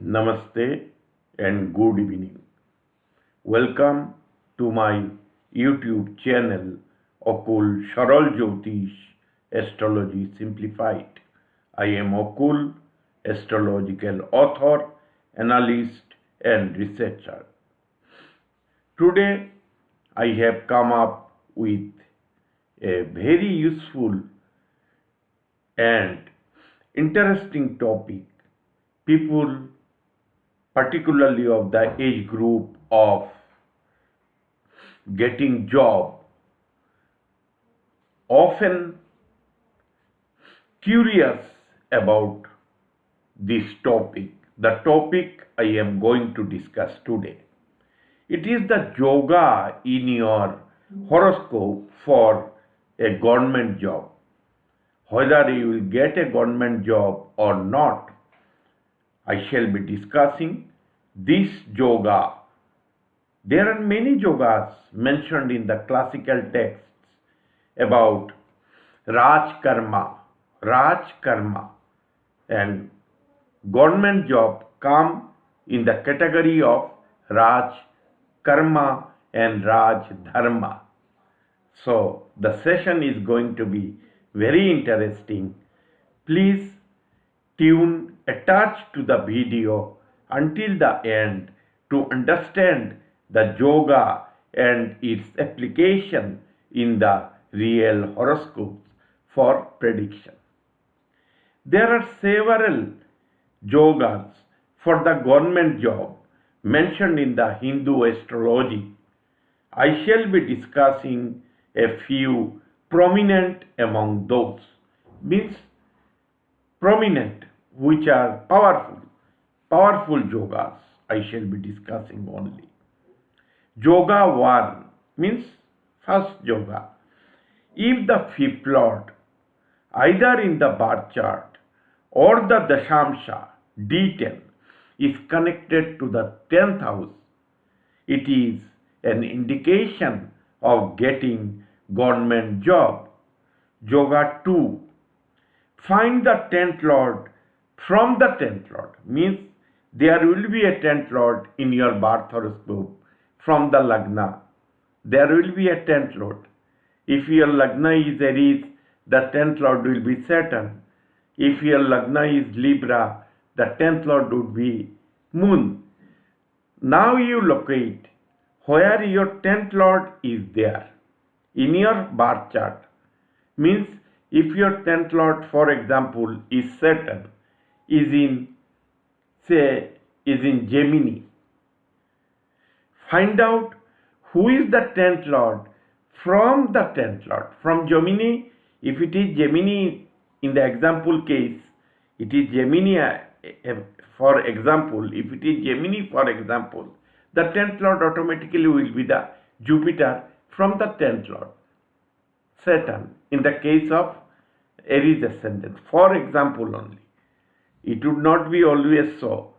Namaste and good evening. Welcome to my YouTube channel Akool Saral Jyotish Astrology Simplified. I am Akool, astrological author, analyst and researcher. Today I have come up with a very useful and interesting topic. People, particularly of the age group of getting job, often curious about this topic. The topic I am going to discuss today. It is the yoga in your horoscope for a government job. Whether you will get a government job or not, I shall be discussing this yoga. There are many yogas mentioned in the classical texts about Raj Karma, and government job come in the category of Raj Karma and Raj Dharma. So the session is going to be very interesting. Please tune attached to the video until the end to understand the yoga and its application in the real horoscopes for prediction. There are several yogas for the government job mentioned in the Hindu Astrology. I shall be discussing a few prominent among those, means prominent, which are powerful yogas. I shall be discussing only. Yoga 1 means first yoga. If the fifth lord, either in the birth chart or the Dashamsha D10, is connected to the 10th house, it is an indication of getting government job. Yoga 2. Find the 10th lord from the 10th lord, means there will be a 10th lord in your birth horoscope from the Lagna. There will be a 10th lord. If your Lagna is Aries, the 10th lord will be Saturn. If your Lagna is Libra, the 10th lord would be Moon. Now you locate where your 10th lord is there in your birth chart. Means if your 10th lord, for example, is Saturn, is in Gemini, find out who is the 10th lord from the 10th lord. From Gemini, if it is Gemini in the example case, it is Gemini for example, if it is Gemini for example, the 10th lord automatically will be the Jupiter from the 10th lord, Saturn, in the case of Aries ascendant, for example only. It would not be always so.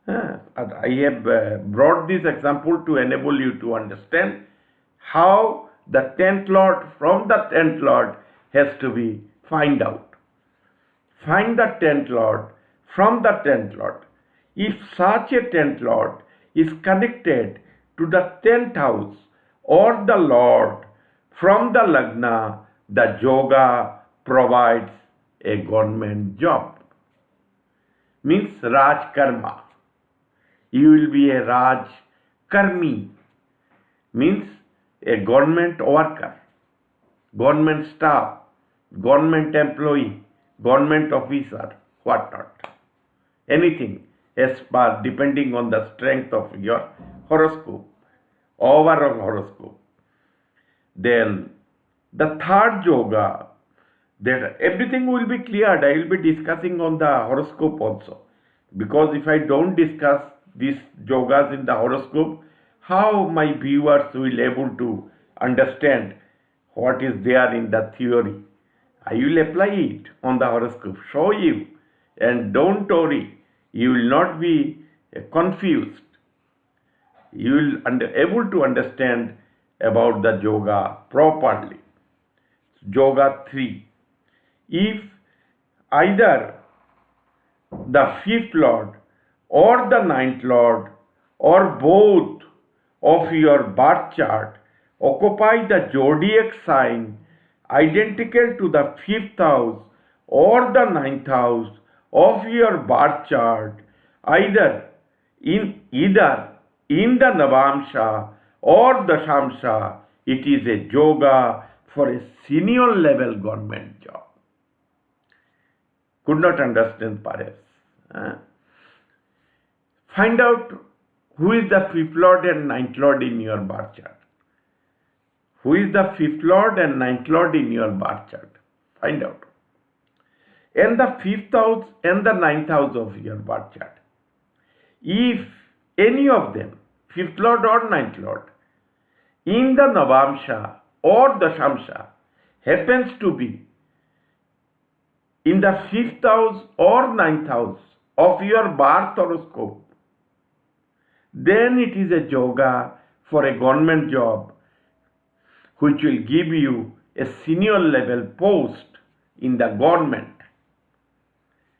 I have brought this example to enable you to understand how the 10th lord from the 10th lord has to be find out. Find the 10th lord from the 10th lord. If such a 10th lord is connected to the 10th house or the lord from the Lagna, the yoga provides a government job. Means Raj Karma. You will be a Raj Karmi, means a government worker, government staff, government employee, government officer, whatnot. Anything as per depending on the strength of your horoscope, overall horoscope. Then the third yoga, that everything will be cleared. I will be discussing on the horoscope also. Because if I don't discuss these yogas in the horoscope, how my viewers will able to understand what is there in the theory? I will apply it on the horoscope, show you, and don't worry, you will not be confused. You will able to understand about the yoga properly. Yoga 3. If either the fifth lord or the ninth lord or both of your birth chart occupy the zodiac sign identical to the fifth house or the ninth house of your birth chart, either in the Navamsha or Dashamsha, it is a yoga for a senior level government job. Could not understand perhaps. Find out who is the fifth lord and ninth lord in your birth chart. Who is the fifth lord and ninth lord in your birth chart? Find out. And the fifth house and the ninth house of your birth chart. If any of them, fifth lord or ninth lord, in the Navamsha or Dashamsha happens to be in the fifth house or ninth house of your birth horoscope, then it is a yoga for a government job which will give you a senior level post in the government.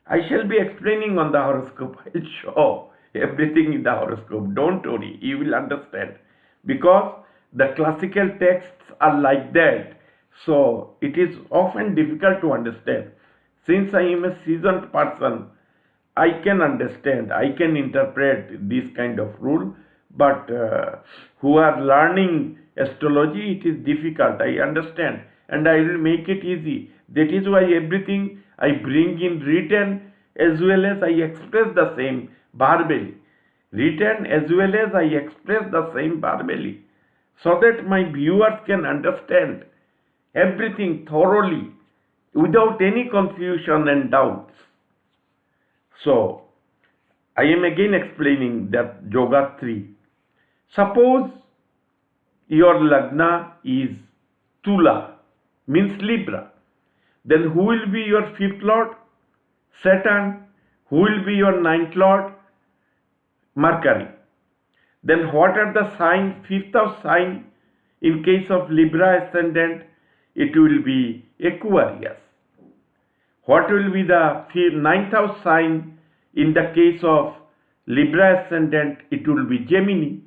I shall be explaining on the horoscope. I will show everything in the horoscope. Don't worry, you will understand. Because the classical texts are like that, so it is often difficult to understand. Since I am a seasoned person, I can understand, I can interpret this kind of rule, but who are learning astrology, it is difficult, I understand, and I will make it easy. That is why everything I bring in written as well as I express the same verbally. Written as well as I express the same verbally, so that my viewers can understand everything thoroughly without any confusion and doubts. So, I am again explaining that Yoga 3. Suppose your Lagna is Tula, means Libra. Then who will be your fifth lord? Saturn. Who will be your ninth lord? Mercury. Then what are the signs, fifth house sign in case of Libra ascendant? It will be Aquarius. What will be the ninth house sign in the case of Libra ascendant? It will be Gemini,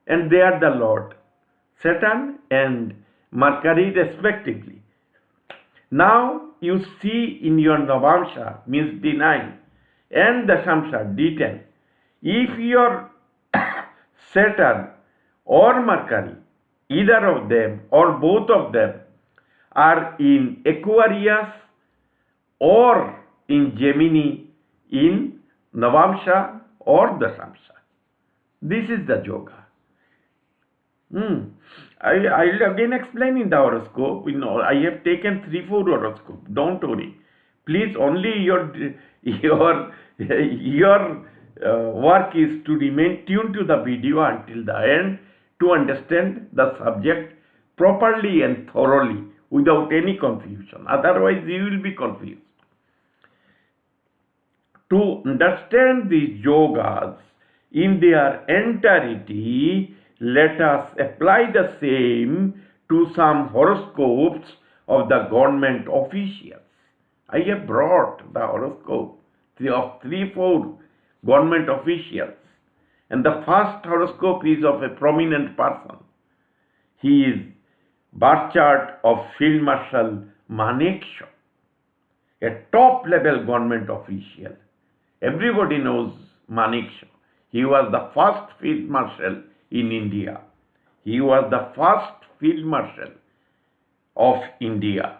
and they are the Lord, Saturn and Mercury respectively. Now you see in your Navamsha, means D9, and Dashamsha, D10, if your Saturn or Mercury, either of them or both of them, are in Aquarius or in Gemini, in Navamsha or Dashamsha. This is the yoga. I will again explain in the horoscope. I have taken 3-4 horoscopes. Don't worry. Please, only your work is to remain tuned to the video until the end to understand the subject properly and thoroughly without any confusion. Otherwise, you will be confused. To understand these yogas in their entirety, let us apply the same to some horoscopes of the government officials. I have brought the horoscope of 3-4 government officials, and the first horoscope is of a prominent person. He is birth chart of Field Marshal Manekshaw, a top level government official. Everybody knows Manekshaw. He was the first Field Marshal in India. He was the first Field Marshal of India.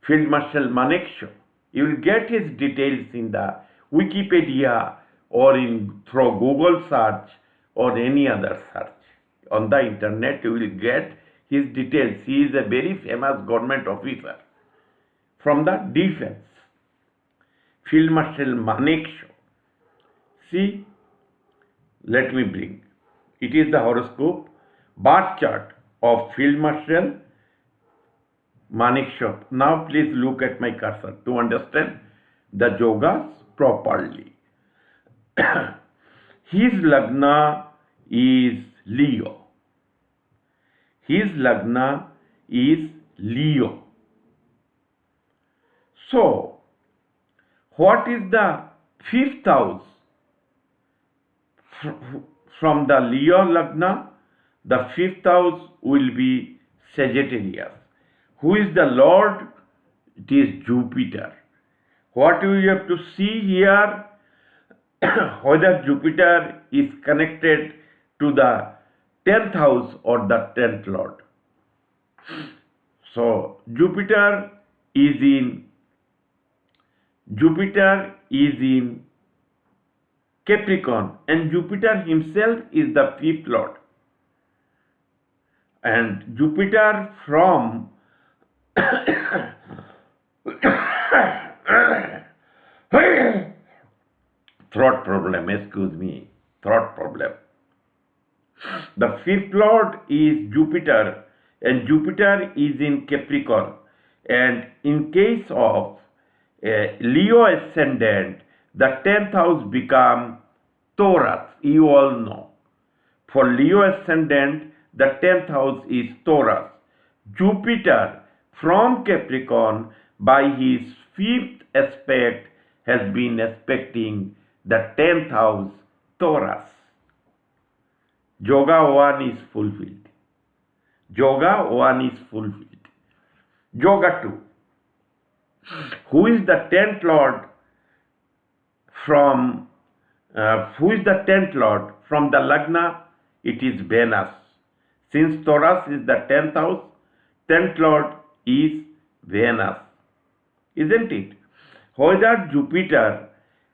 Field Marshal Manekshaw. You will get his details in the Wikipedia or through Google search or any other search. On the internet you will get his details. He is a very famous government officer from the defense. Field Marshal Manekshaw. See, let me bring. It is the horoscope, birth chart of Field Marshal Manekshaw. Now please look at my cursor to understand the yogas properly. His Lagna is Leo. His Lagna is Leo. So, what is the fifth house from the Leo Lagna, the fifth house will be Sagittarius. Who is the Lord? It is Jupiter. What we have to see here, whether Jupiter is connected to the 10th house or the 10th Lord. So Jupiter is in Capricorn, and Jupiter himself is the fifth Lord. And Jupiter from throat problem. The fifth Lord is Jupiter, and Jupiter is in Capricorn. And in case of Leo ascendant, the 10th house become Taurus. You all know. For Leo ascendant, the 10th house is Taurus. Jupiter from Capricorn, by his fifth aspect, has been aspecting the 10th house, Taurus. Yoga 1 is fulfilled. Yoga 1 is fulfilled. Yoga 2. Who is the 10th Lord from the Lagna? It is Venus. Since Taurus is the 10th house, 10th Lord is Venus. Isn't it? Whether Jupiter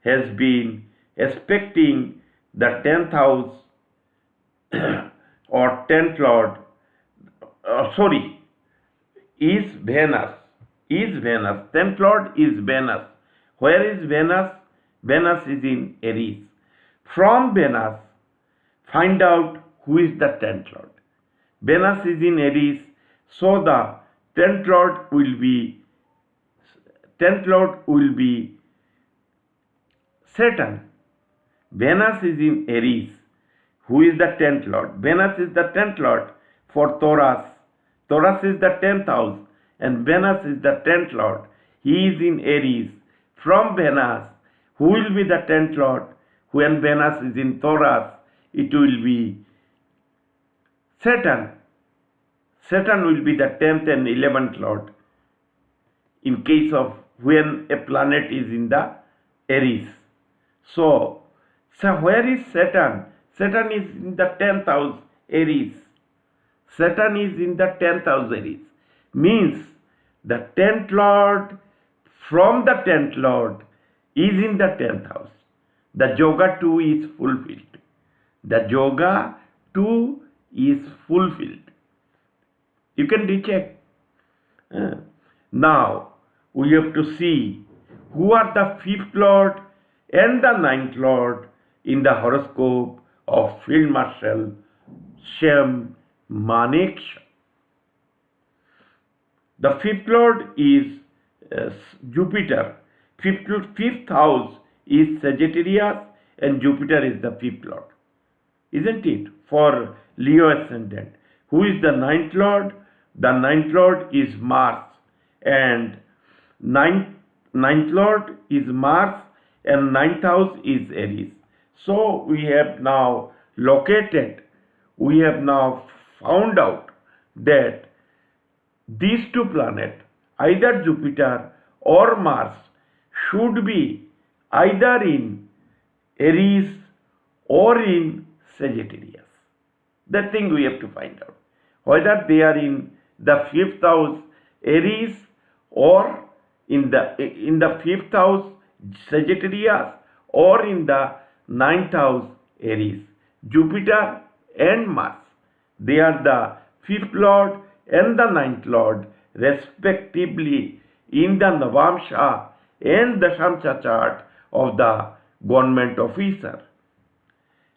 has been aspecting the 10th house or 10th Lord, is Venus. 10th Lord is Venus. Where is Venus? Venus is in Aries. From Venus, find out who is the 10th Lord. Venus is in Aries, so the 10th Lord will be Saturn. Venus is in Aries. Who is the 10th Lord? Venus is the 10th Lord for Taurus. Taurus is the 10th house, and Venus is the 10th Lord. He is in Aries. From Venus, who will be the 10th Lord? When Venus is in Taurus, it will be Saturn. Saturn will be the 10th and 11th Lord in case of when a planet is in the Aries. So where is Saturn? Saturn is in the 10th house, Aries. Saturn is in the 10th house, Aries. Means the 10th Lord from the 10th Lord is in the 10th house. The Yoga 2 is fulfilled. The Yoga 2 is fulfilled. You can recheck. Now, we have to see who are the 5th Lord and the 9th Lord in the horoscope of Field Marshal Sam Manekshaw. The 5th Lord is Jupiter. 5th house is Sagittarius, and Jupiter is the 5th Lord. Isn't it? For Leo ascendant. Who is the 9th Lord? The 9th Lord is Mars, and 9th Lord is Mars, and 9th house is Aries. So we have now found out that these two planets, either Jupiter or Mars, should be either in Aries or in Sagittarius. That thing we have to find out. Whether they are in the 5th house Aries or in the 5th house Sagittarius or in the 9th house Aries. Jupiter and Mars, they are the 5th Lord and the 9th Lord respectively in the Navamsha and Dashamsha chart of the government officer.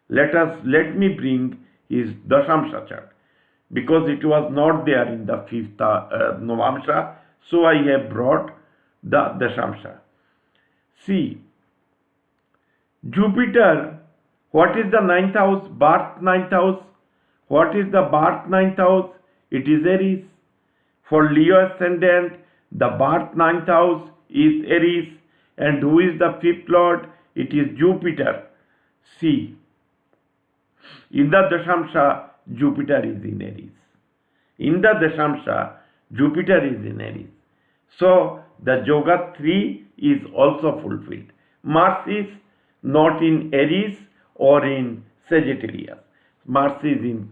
Let me bring his Dashamsha chart, because it was not there in the 5th Navamsha, so I have brought the Dashamsha. See, Jupiter, what is the 9th house? Birth 9th house. What is the birth 9th house? It is Aries. For Leo ascendant, the birth 9th house is Aries. And who is the 5th Lord? It is Jupiter. See, In the Dashamsha, Jupiter is in Aries. In the Dashamsha, Jupiter is in Aries. So the Yoga 3 is also fulfilled. Mars is not in Aries or in Sagittarius. Mars is in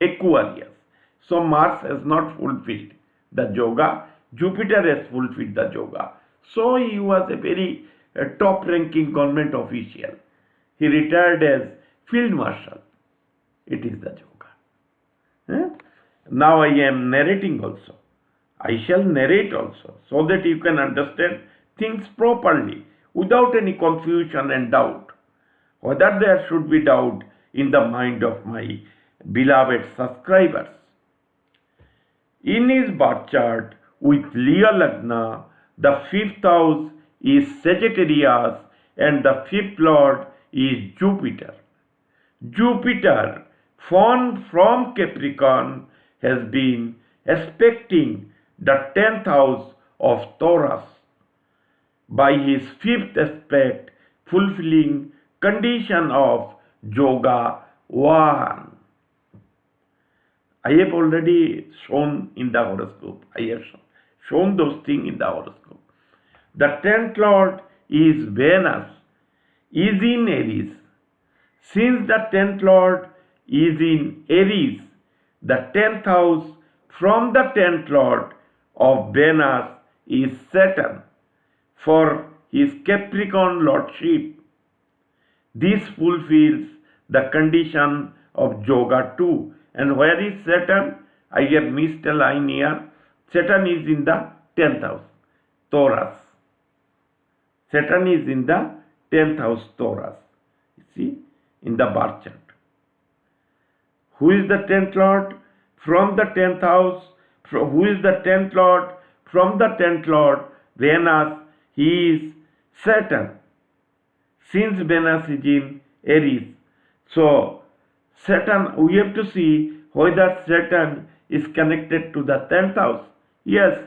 Aquarius. So Mars has not fulfilled the Yoga. Jupiter has fulfilled the Yoga. So he was a very top ranking government official. He retired as Field Marshal. It is the Yoga. Now I am narrating also. I shall narrate also so that you can understand things properly without any confusion and doubt. Whether there should be doubt in the mind of my beloved subscribers. In his birth chart with Leo Lagna, the 5th house is Sagittarius and the 5th lord is Jupiter. Jupiter, born from Capricorn, has been aspecting the 10th house of Taurus by his 5th aspect, fulfilling condition of Yoga 1. I have already shown in the horoscope. I have shown those things in the horoscope. The 10th lord is Venus, is in Aries. Since the 10th lord is in Aries, the 10th house from the 10th lord of Venus is Saturn for his Capricorn lordship. This fulfills the condition of Yoga 2. And where is Saturn? I have missed a line here. Saturn is in the 10th house, Taurus. Saturn is in the 10th house, Taurus. You see, in the birth chart. Who is the 10th lord? From the 10th house. Who is the 10th lord? From the 10th lord, Venus, he is Saturn. Since Venus is in Aries. So, Saturn, we have to see whether Saturn is connected to the 10th house. Yes,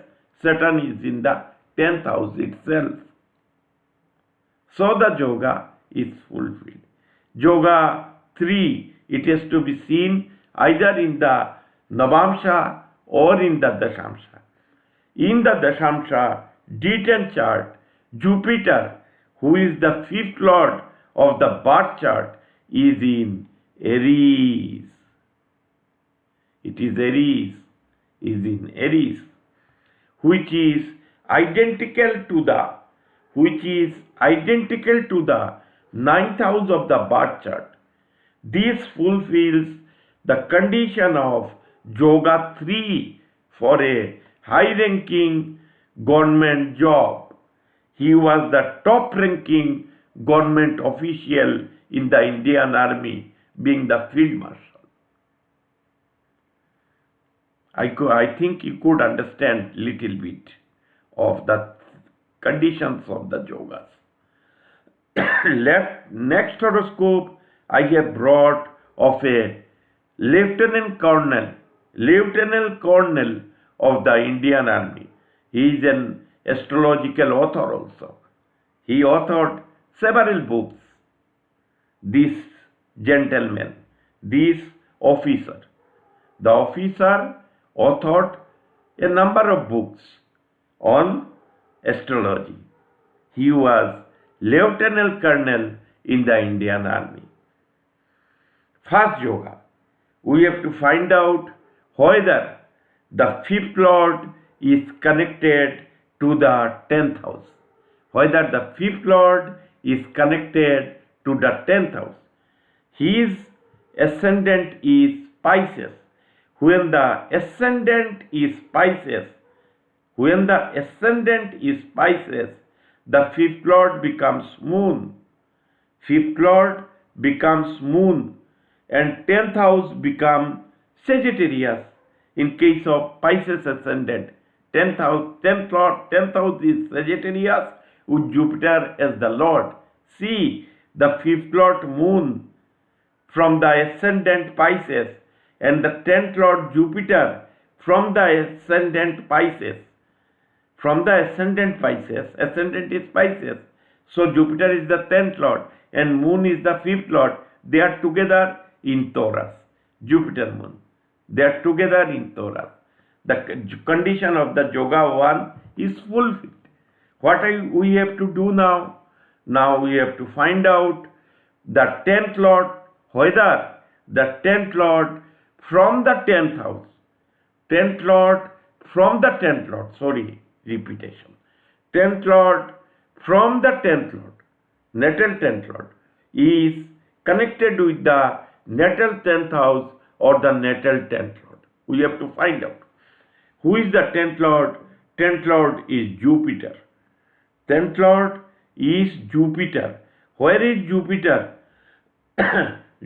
Saturn is in the 10th house itself. So the Yoga is fulfilled. Yoga 3, it has to be seen either in the Navamsha or in the Dashamsha. In the Dashamsha D10 chart, Jupiter, who is the 5th lord of the birth chart, is in Aries. It is Aries, is in Aries, which is identical to the 9th house of the birth chart. This fulfills the condition of Yoga 3 for a high-ranking government job. He was the top-ranking government official in the Indian Army, being the Field Marshal. I think you could understand little bit of the conditions of the yogas. Next horoscope I have brought of a lieutenant colonel of the Indian Army. He is an astrological author also. He authored several books. This gentleman, this officer. The officer authored a number of books on astrology. He was lieutenant colonel in the Indian Army. First yoga, we have to find out whether the 5th lord is connected to the 10th house. Whether the 5th lord is connected to the 10th house. His ascendant is Pisces. When the ascendant is Pisces, the 5th lord becomes moon. 5th lord becomes moon and 10th house becomes Sagittarius in case of Pisces ascendant. 10th house is Sagittarius with Jupiter as the lord. See the 5th lord moon from the ascendant Pisces and the 10th lord Jupiter from the ascendant Pisces. From the ascendant is Pisces. So Jupiter is the 10th lord and moon is the 5th lord. They are together in Taurus, Jupiter moon. They are together in Taurus. The condition of the Yoga 1 is fulfilled. What we have to do now? Now we have to find out the 10th Lord, whether the 10th Lord from the 10th house, 10th Lord from the 10th Lord, repetition. 10th Lord from the 10th Lord, natal 10th Lord, is connected with the natal 10th house or the natal 10th Lord. We have to find out. Who is the 10th Lord? 10th Lord is Jupiter. 10th Lord is Jupiter. Where is Jupiter?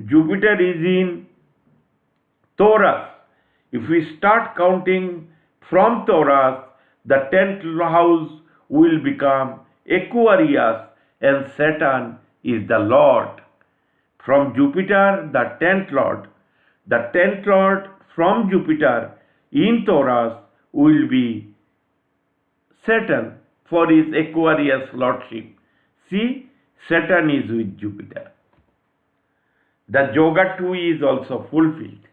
Jupiter is in Taurus. If we start counting from Taurus, the 10th house will become Aquarius, and Saturn is the Lord. From Jupiter, the 10th Lord from Jupiter in Taurus will be Saturn for his Aquarius lordship. See, Saturn is with Jupiter. The Yoga 2 is also fulfilled.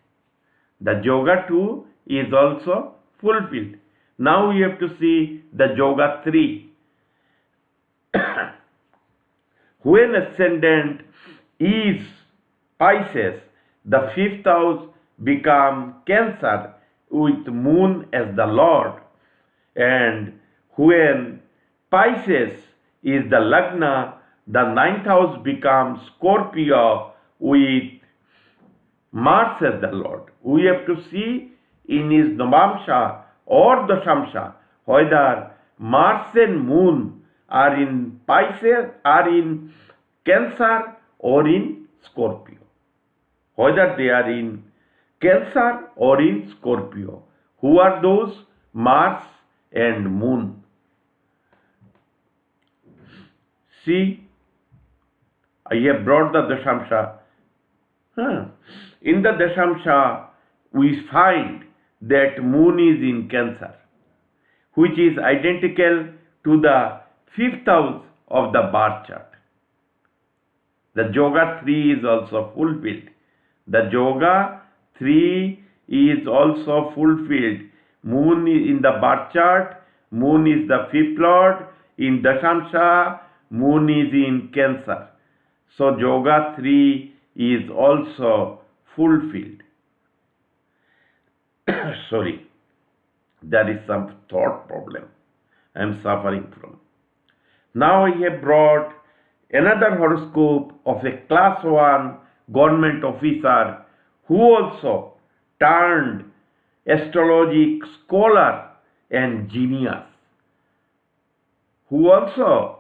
The Yoga 2 is also fulfilled. Now we have to see the Yoga 3. When ascendant is Pisces, the 5th house become Cancer with moon as the Lord. And when Pisces is the Lagna, the 9th house becomes Scorpio with Mars as the Lord. We have to see in his Navamsha or Dashamsha whether Mars and Moon are in Pisces, are in Cancer or in Scorpio. Whether they are in Cancer or in Scorpio. Who are those? Mars and Moon. See, I have brought the Dashamsha. In the Dashamsha, we find that Moon is in Cancer, which is identical to the 5th house of the birth chart. The Yoga 3 is also fulfilled. The Yoga 3 is also fulfilled. Moon is in the birth chart. Moon is the 5th Lord. In Dashamsha, Moon is in Cancer. So Yoga 3 is also fulfilled. Sorry, there is some thought problem I am suffering from. Now I have brought another horoscope of a class 1 government officer who also turned astrology scholar and genius, who also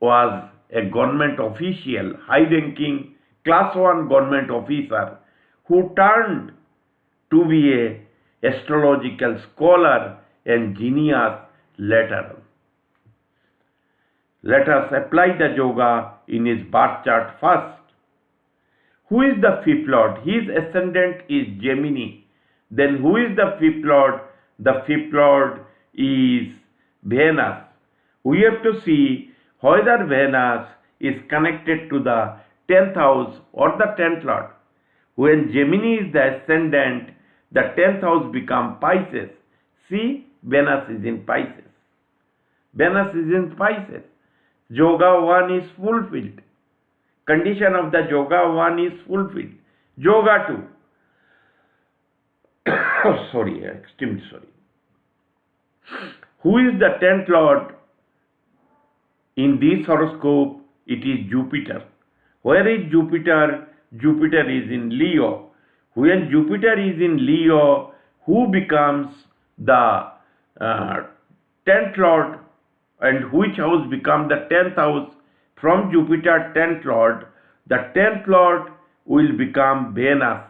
was a government official, high-ranking class 1 government officer who turned to be a astrological scholar and genius later on. Let us apply the yoga in his birth chart first. Who is the 5th Lord? His ascendant is Gemini. Then who is the 5th Lord? The 5th Lord is Venus. We have to see whether Venus is connected to the 10th house or the 10th Lord. When Gemini is the ascendant, the 10th house becomes Pisces. See, Venus is in Pisces. Venus is in Pisces. Yoga 1 is fulfilled. Condition of the Yoga 1 is fulfilled. Yoga 2. Extremely sorry. Who is the 10th Lord? In this horoscope, it is Jupiter. Where is Jupiter? Jupiter is in Leo. When Jupiter is in Leo, who becomes the 10th Lord, and which house becomes the 10th house? From Jupiter 10th Lord, the 10th Lord will become Venus.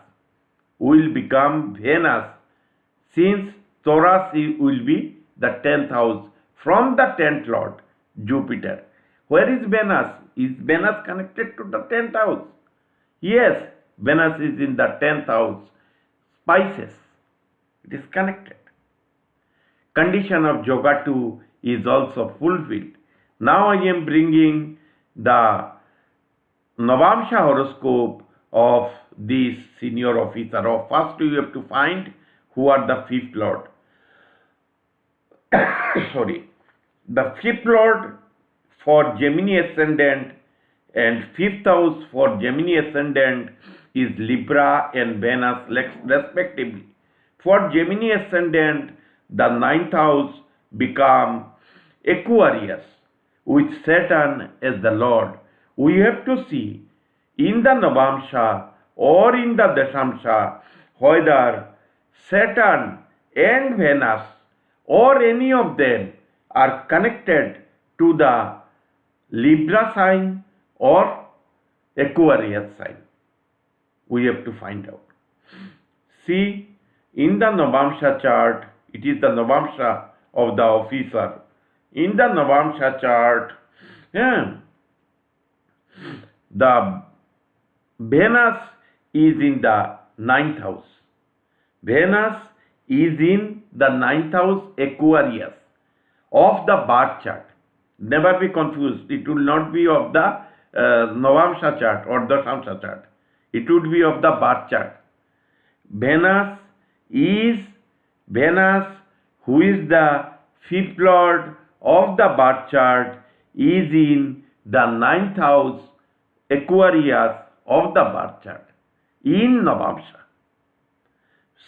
Since Taurus will be the 10th house from the 10th Lord, Jupiter. Where is Venus? Is Venus connected to the 10th house? Yes, Venus is in the 10th house, Pisces. It is connected. Condition of Yoga 2 is also fulfilled. Now I am bringing the Navamsha horoscope of this senior officer. Or first you have to find who are the fifth lord. Sorry. The fifth lord for Gemini ascendant and fifth house for Gemini ascendant is Libra and Venus respectively. For Gemini ascendant, the ninth house become Aquarius with Saturn as the lord. We have to see in the Navamsha or in the Dashamsha whether Saturn and Venus or any of them are connected to the Libra sign or Aquarius sign. We have to find out. See, in the Navamsha chart, it is the Navamsha of the officer. In the Navamsha chart, the Venus is in the ninth house. Venus is in the ninth house Aquarius of the birth chart. Never be confused. It will not be of the Navamsha chart or the Dashamsha chart. It would be of the birth chart. Venus, who is the fifth lord of the birth chart, is in the ninth house Aquarius of the birth chart in Navamsha.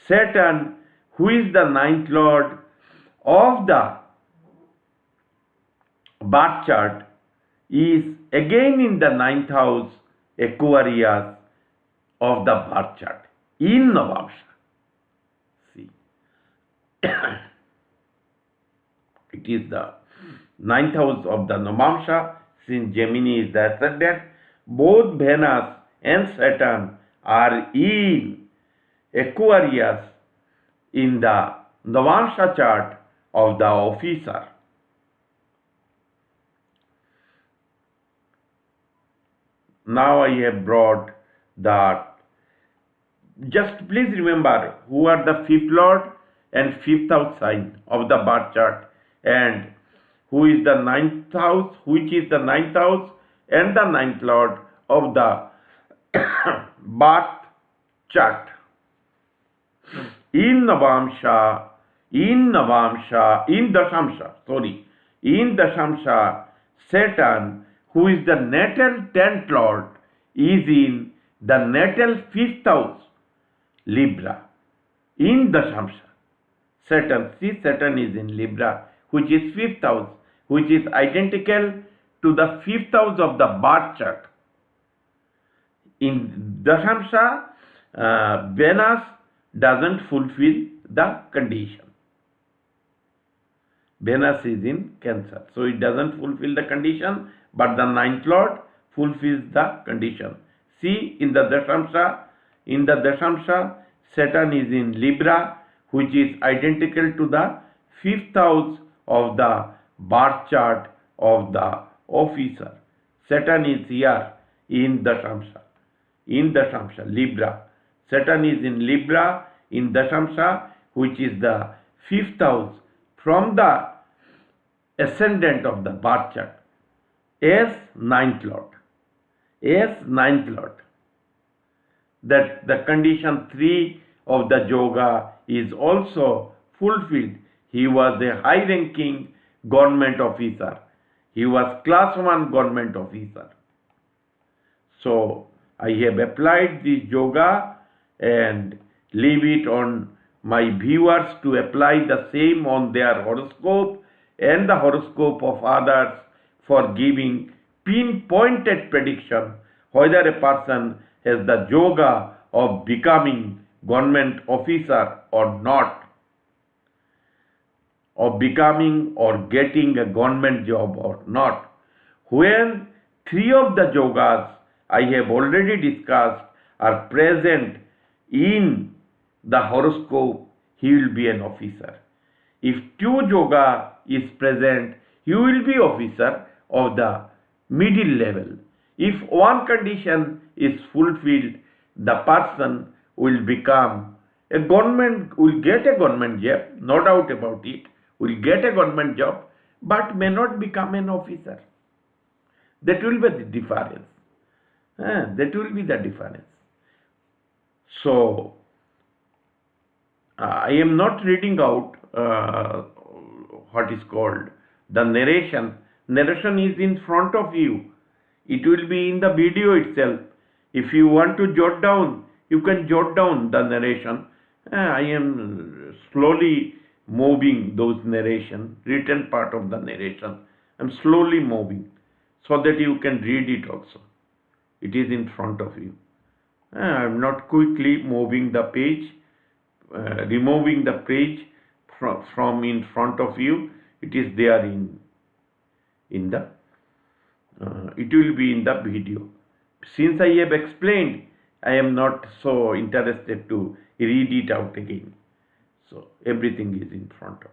Saturn, who is the ninth lord of the birth chart, is again in the ninth house Aquarius of the birth chart in Navamsha. See, it is the ninth house of the Navamsha, since Gemini is the ascendant. Both Venus and Saturn are in Aquarius in the Navamsha chart of the officer. Now I have brought the, just please remember who are the fifth lord and fifth house sign of the birth chart, and who is the ninth house, which is the ninth house and the ninth lord of the birth chart. In Dashamsha, Saturn, who is the natal 10th lord, is in the natal 5th house, Libra, in Dashamsha. Saturn is in Libra, which is 5th house, which is identical to the 5th house of the birth chart. In Dashamsha, Venus doesn't fulfill the condition. Venus is in Cancer, so it doesn't fulfill the condition, but the ninth lord fulfills the condition. See, in the Dashamsha, Saturn is in Libra, which is identical to the 5th house of the birth chart of the officer. Saturn is here in Dashamsha, Libra. Saturn is in Libra in Dashamsha, which is the 5th house from the ascendant of the birth chart as ninth lord. That the condition 3 of the yoga is also fulfilled. He was a high ranking government officer. He was class 1 government officer. So I have applied this yoga and leave it on my viewers to apply the same on their horoscope and the horoscope of others for giving pinpointed prediction whether a person has the yoga of becoming government officer or not, of becoming or getting a government job or not. When 3 of the yogas I have already discussed are present in the horoscope, he will be an officer. If 2 yoga is present, he will be officer of the middle level. If one condition is fulfilled, the person will become a government, will get a government job, no doubt about it, will get a government job, but may not become an officer. That will be the difference. That will be the difference. So I am not reading out what is called the narration. Narration is in front of you. It will be in the video itself. If you want to jot down, you can jot down the narration. I am slowly moving those narration, written part of the narration. I'm slowly moving so that you can read it also. It is in front of you. I'm not quickly moving the page, removing the page from in front of you. It is there in the it will be in the video. Since I have explained, I am not so interested to read it out again. So everything is in front of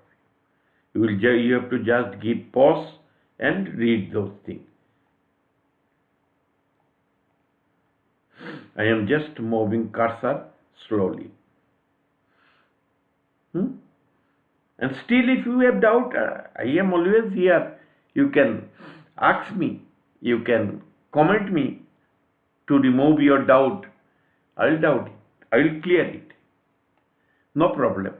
you. You have to just give pause and read those things. I am just moving cursor slowly. And still, if you have doubt, I am always here. You can ask me. You can comment me to remove your doubt. I will clear it. No problem.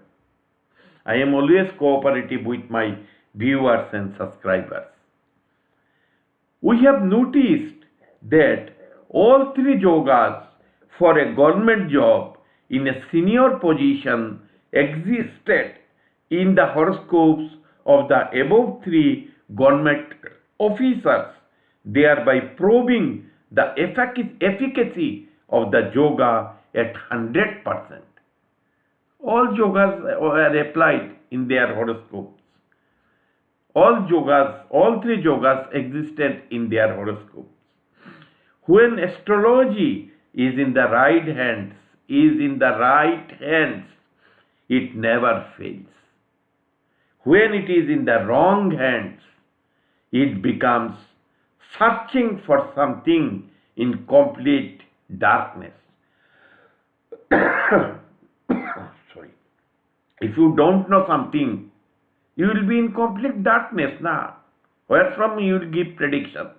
I am always cooperative with my viewers and subscribers. We have noticed that all three yogas for a government job in a senior position existed in the horoscopes of the above three government officers, thereby proving the efficacy of the yoga at 100%. All yogas were applied in their horoscopes. All three yogas existed in their horoscopes. When astrology is in the right hands, it never fails. When it is in the wrong hands, it becomes searching for something in complete darkness. Sorry. If you don't know something, you will be in complete darkness now. Where from you will give prediction?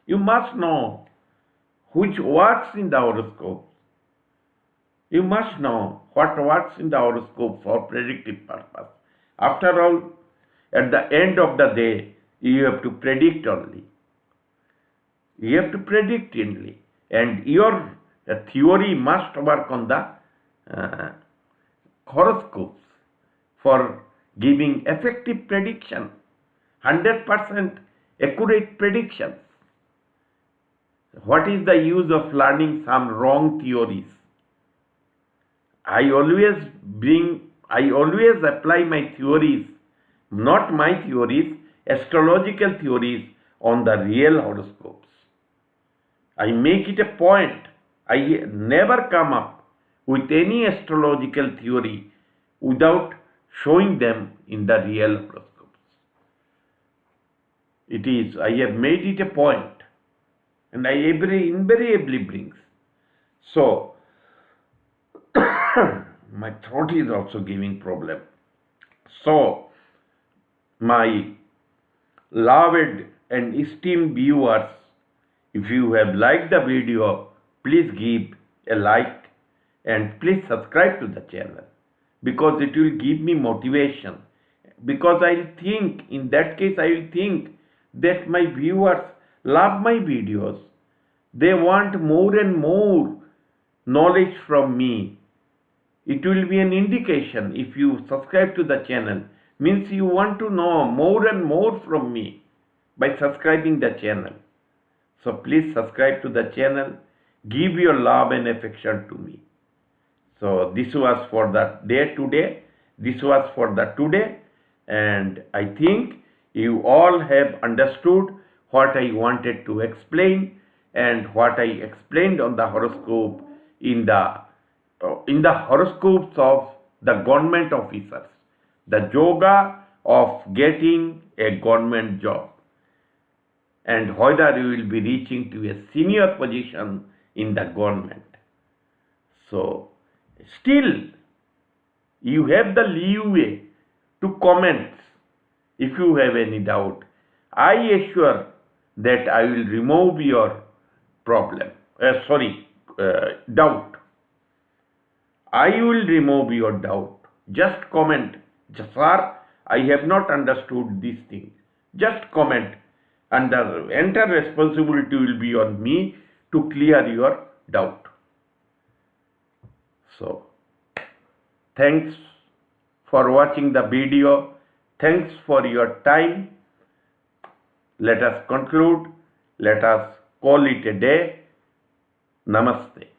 You must know which works in the horoscope. You must know what works in the horoscope for predictive purpose. After all, at the end of the day, you have to predict only. You have to predict only. And your theory must work on the horoscopes for giving effective prediction, 100% accurate predictions. What is the use of learning some wrong theories? I always apply my theories, not my theories, astrological theories on the real horoscopes. I make it a point. I never come up with any astrological theory without showing them in the real horoscopes. I have made it a point, and I invariably brings. So, my throat is also giving problem. So, my loved and esteemed viewers, if you have liked the video, please give a like and please subscribe to the channel, because it will give me motivation. Because I will think that my viewers love my videos. They want more and more knowledge from me. It will be an indication. If you subscribe to the channel, means you want to know more and more from me by subscribing the channel. So please subscribe to the channel. Give your love and affection to me. So this was for the day today. And I think you all have understood what I wanted to explain and what I explained on the horoscope in the horoscopes of the government officers, the yoga of getting a government job, and whether you will be reaching to a senior position in the government. So, still, you have the leeway to comment if you have any doubt. I assure that I will remove your doubt. I will remove your doubt. Just comment, sir, I have not understood this thing. Just comment, and the entire responsibility will be on me to clear your doubt. So, thanks for watching the video. Thanks for your time. Let us conclude. Let us call it a day. Namaste.